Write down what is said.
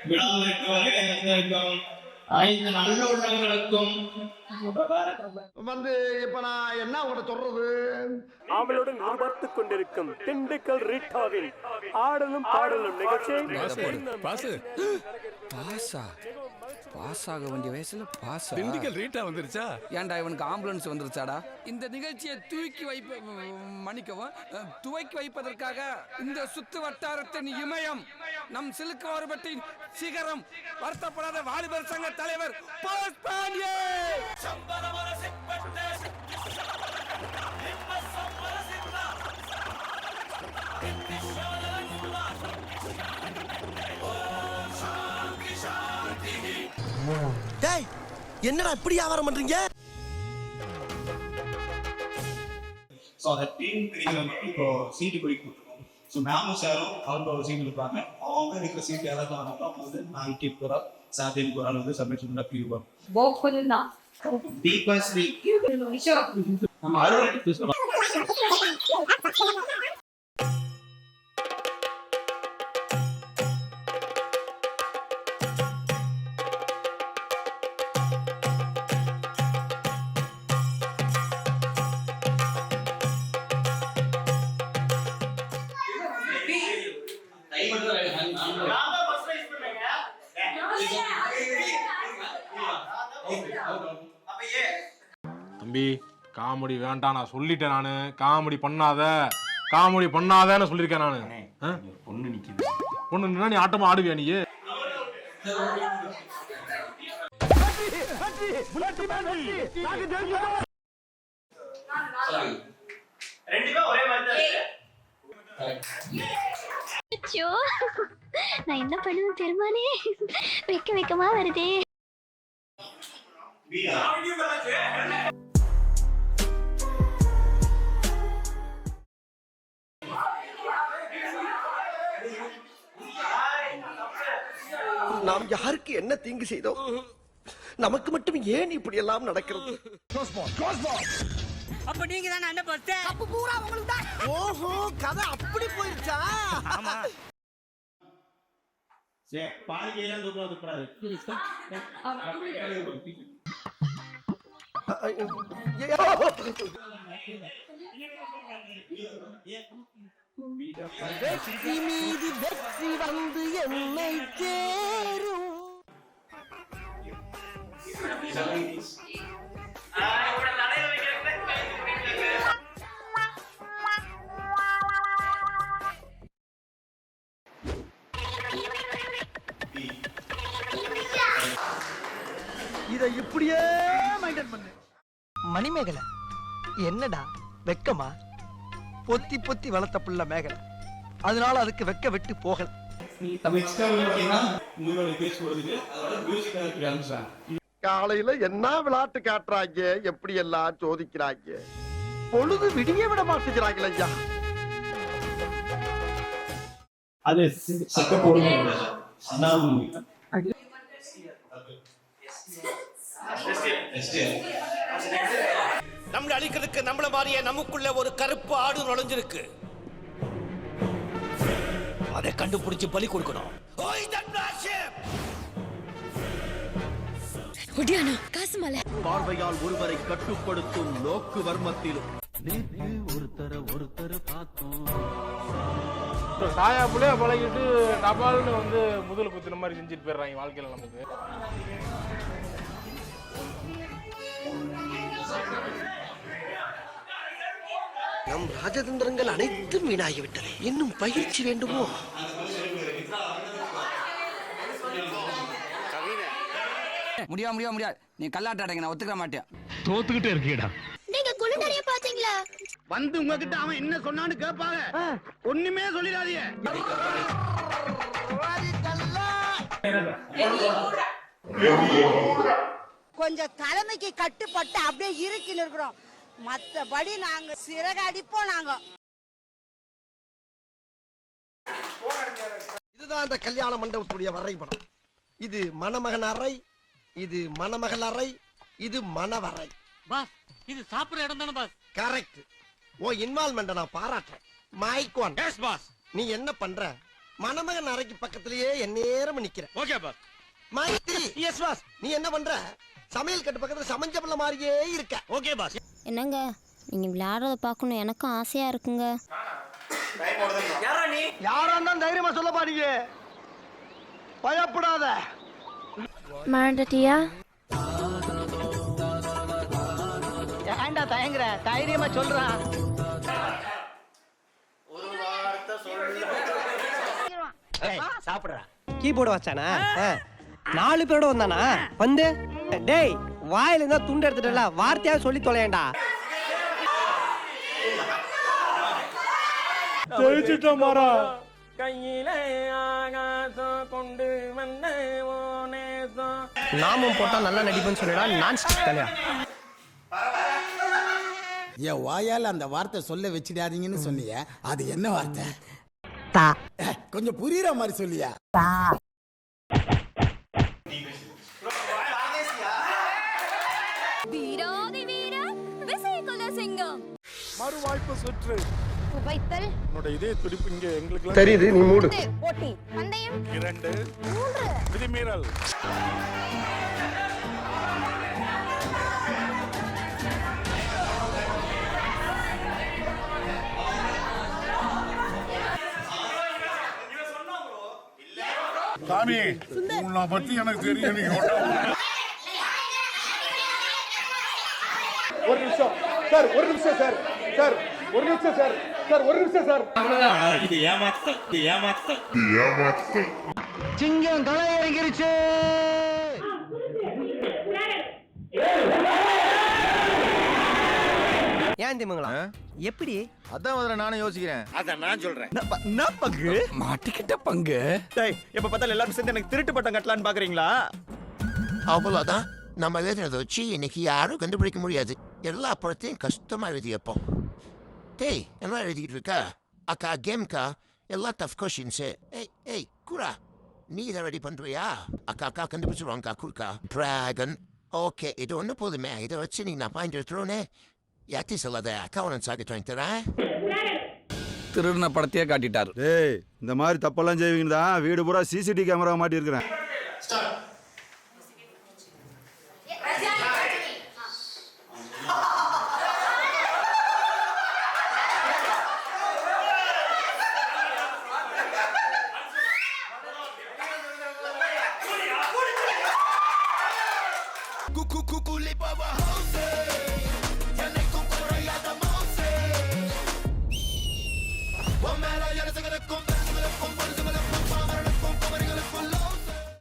விழாவிற்கு வருகிறவர்களுக்கும் ஐந்து நல்ல உள்ளவர்களுக்கும் வந்து இப்ப நான் என்ன உங்கள்கிட்ட சொல்றது? அவளுடன் பார்த்துக் கொண்டிருக்கும் திண்டுக்கல் ரீட்டாவின் ஆடலும் பாடலும் நிகழ்ச்சியை பாஸாக வேண்டிய வயசுல பாஸ் திண்டுக்கல் ரீட்டா வந்துருச்சா? ஏன்டா இவனுக்கு ஆம்புலன்ஸ் வந்துருச்சாடா? இந்த நிகழ்ச்சியை துவக்கி வைப்பதற்காக இந்த சுத்து வட்டாரத்தின் இமயம் நம் சிலுக்கவரபட்டின் சிகரம் வருத்தப்படாத வாலிபர் சங்க தலைவர் போஸ் பாண்டியே டேய் என்னடா இப்படி வியாபாரம் பண்றீங்க? ஸோ அந்த டீம் பிரிவில் மட்டும் இப்போ சீட்டு குடி கொடுத்துருக்கோம். ஸோ மேமும் சாரும் அவங்க ஒரு சீட் இருப்பாங்க. அவங்க இருக்கிற சீட் யாராவது வாங்கினா அவங்க வந்து 90 குரா 70 குரால் வந்து சப்மிட் பண்ணி பிரிவாங்க. நம்ம அறுபது தம்பி காமெடி வேண்டாம், நான் சொல்லிட்டேன். நானு காமெடி பண்ணாதன்னு சொல்லியிருக்கேன் நானு. பொண்ணு நிக்குது. பொண்ணு நின்னா நீ ஆட்டமா ஆடுவியா? நீ நான் என்ன பண்ணுவேன் பெருமானே, வெக்கமா வருதே. நாம் யாருக்கு என்ன தீங்கு செய்தோம்? நமக்கு மட்டும் ஏன் இப்படி எல்லாம் நடக்கிறது? அப்ப நீங்க தானே அண்ணன் போஸ்ட் தப்பு பூரா உங்களுக்கு தான். ஓஹோ, கதை அப்படி போயிருச்சா? சே பாலிகையெல்லாம் தூக்குறது கூடாது. வெற்றி மீது வெற்றி வந்து என்னை சேரும். இதை இப்படியே மெயின்டைன் பண்ணு. மணிமேகலை என்னடா வெக்கமா? பொத்தி பொத்தி வளர்த்த புள்ள மேகலை, அதனால அதுக்கு வெக்க விட்டு போகல. காலையில என்ன விளையாட்டு காட்டுறாங்க, எப்படி எல்லாம் சோதிக்கிறாங்க. பொழுது விடிய விட மாட்டேங்கிறாங்களே ஐயா. அது சக்க போடுங்க. நம்மள அழிக்கிறதுக்கு நம்மள மாதிரியே நமக்குள்ள ஒரு கருப்பு ஆடு நுழைஞ்சிருக்கு. அதை கண்டுபிடிச்சு பலி கொடுக்கணும். பார்வையால் ஒருவரை கட்டுப்படுத்தும் நோக்கு வர்மத்திலும் ஒருத்தர பார்த்தோம். சாயா புள்ளைய பழகிட்டு டபால்னு வந்து முதல் குத்துற மாதிரி செஞ்சுட்டு போயிடுறாங்க வாழ்க்கையில. நமக்கு நம் ராஜதந்திரங்கள் அனைத்தும் வீணாகிவிட்டது. இன்னும் பயிற்சி வேண்டுமோ? முடியாது. நீ கல்லாட்டாடங்க, நான் ஒத்துக்க மாட்டேன். தோத்துக்கிட்டே இருக்கீடா. நீங்க குளிநடைய பாத்தீங்களா? வந்து உங்ககிட்ட அவன் என்ன சொன்னான்னு கேட்பாங்க. ஒண்ணுமே சொல்லிடாதீங்க. கொஞ்சம் தலைமைக்கு கட்டுப்பட்டு அப்படியே இருக்கின்னு இருக்கிறோம். மத்தபடி நாங்க சிறகு அடிப்போம். நாங்க இதுதான் அந்த கல்யாண மண்டபத்துடைய வரைபடம். இது மணமகன் அறை, இது மணமகள் அறை, இது மணவரை. பாஸ், இது சாப்பிடுற இடம் தானே பாஸ்? கரெக்ட். ஓ இன்வால்வ்மெண்ட் நான் பாராட்டுறேன். Mike on. Yes boss. நீ என்ன பண்ற? மணமகன் அறைக்கு பக்கத்திலேயே எந்நேரம் நிக்கிறேன். Okay boss. Maithri, yes boss. நீ என்ன பண்ற? சமையல் கட்டு பக்கத்துல சமைஞ்ச பிள்ளை மாதிரியே இருக்க. Okay boss. என்னங்க நீங்க விளையாடுறத பார்க்கணும் எனக்கும் ஆசையா இருக்குங்க. யாரா இருந்தாலும் தைரியமா சொல்ல பாருங்க. பயப்படாத. மறந்துட்டியா? ஏன்டா தயங்குற? தைரியமா சொல்றா. சாப்பிடுறா. கீபோர்டு வச்சானா? 4 பேரோட வந்தானா? வந்து டேய் வாயில இருந்தா துண்டு எடுத்துட்டல, வார்த்தையா சொல்லி தொலையேண்டா. ஜெயிச்சிட்டோம் மாறா. கையில ஆகாசம் கொண்டு வந்த ஓனேசம். நாமும் போட்டா நல்லா நடிப்புன்னு சொல்லிடா. நான் தலையா என் வாயால் அந்த வார்த்தை சொல்ல வச்சிடாதீங்கன்னு சொன்னீங்க. அது என்ன வார்த்தை? கொஞ்சம் புரியுற மாதிரி சொல்லியா? வீராதி வீர விசைக்குல சிங்கம். மறுவாய்ப்பு சுற்று. வைத்தல். உன்னோட இதே துடிப்பு இங்க எங்களுக்கு தெரியுது. நீ மூடு. போட்டி பந்தயம் 2 3 விதிமீறல். சாமி உன்னை பத்தி எனக்கு தெரியும். ஒரு நிமிஷம் சார், ஒரு நிமிஷம் சார், சார் ஒரு நிமிஷம் சார், சார் ஒரு நிமிஷம் சார். சிங்கம் களை இறங்கிருச்சு. ஏன் திமுங்களா? எப்படி? அதான் முதல்ல நானும் யோசிக்கிறேன். அத நான் சொல்றேன். என்ன பங்கு? மாட்டிக்கிட்ட பங்கு. டேய் எப்ப பார்த்தாலும் எல்லாரும் சேர்ந்து எனக்கு திருட்டு பட்டம் கட்டலான்னு பாக்குறீங்களா? அவ்வளவுதான். நம்ம எழுதுனதை வச்சு இன்னைக்கு யாரும் கண்டுபிடிக்க முடியாது. எல்லா படத்தையும் கஷ்டமா எழுதியப்போம். டேய் என்ன எழுதிட்டு இருக்கா? அக்கா கேம்க்கா எல்லா டஃப் கொஷின்ஸ். ஏய் குரா நீ இதை ரெடி பண்றியா? அக்கா கண்டுபிடிச்சிருவாங்கக்கா. குறுக்கா டிராகன். ஓகே இது ஒன்று போதுமே. இதை வச்சு நீ நான் பாயிண்ட் எடுத்துருவோனே. யாத்தி சொல்லாத அக்கௌண்ட் ஆகிட்டு வாங்கி தரேன். திருடின படத்தையே காட்டிட்டாரு. டேய் இந்த மாதிரி தப்பெல்லாம் செய்வீங்க தான் வீடு பூரா சிசிடிவி கேமரா மாட்டி இருக்கிறேன். Coucou les baba house.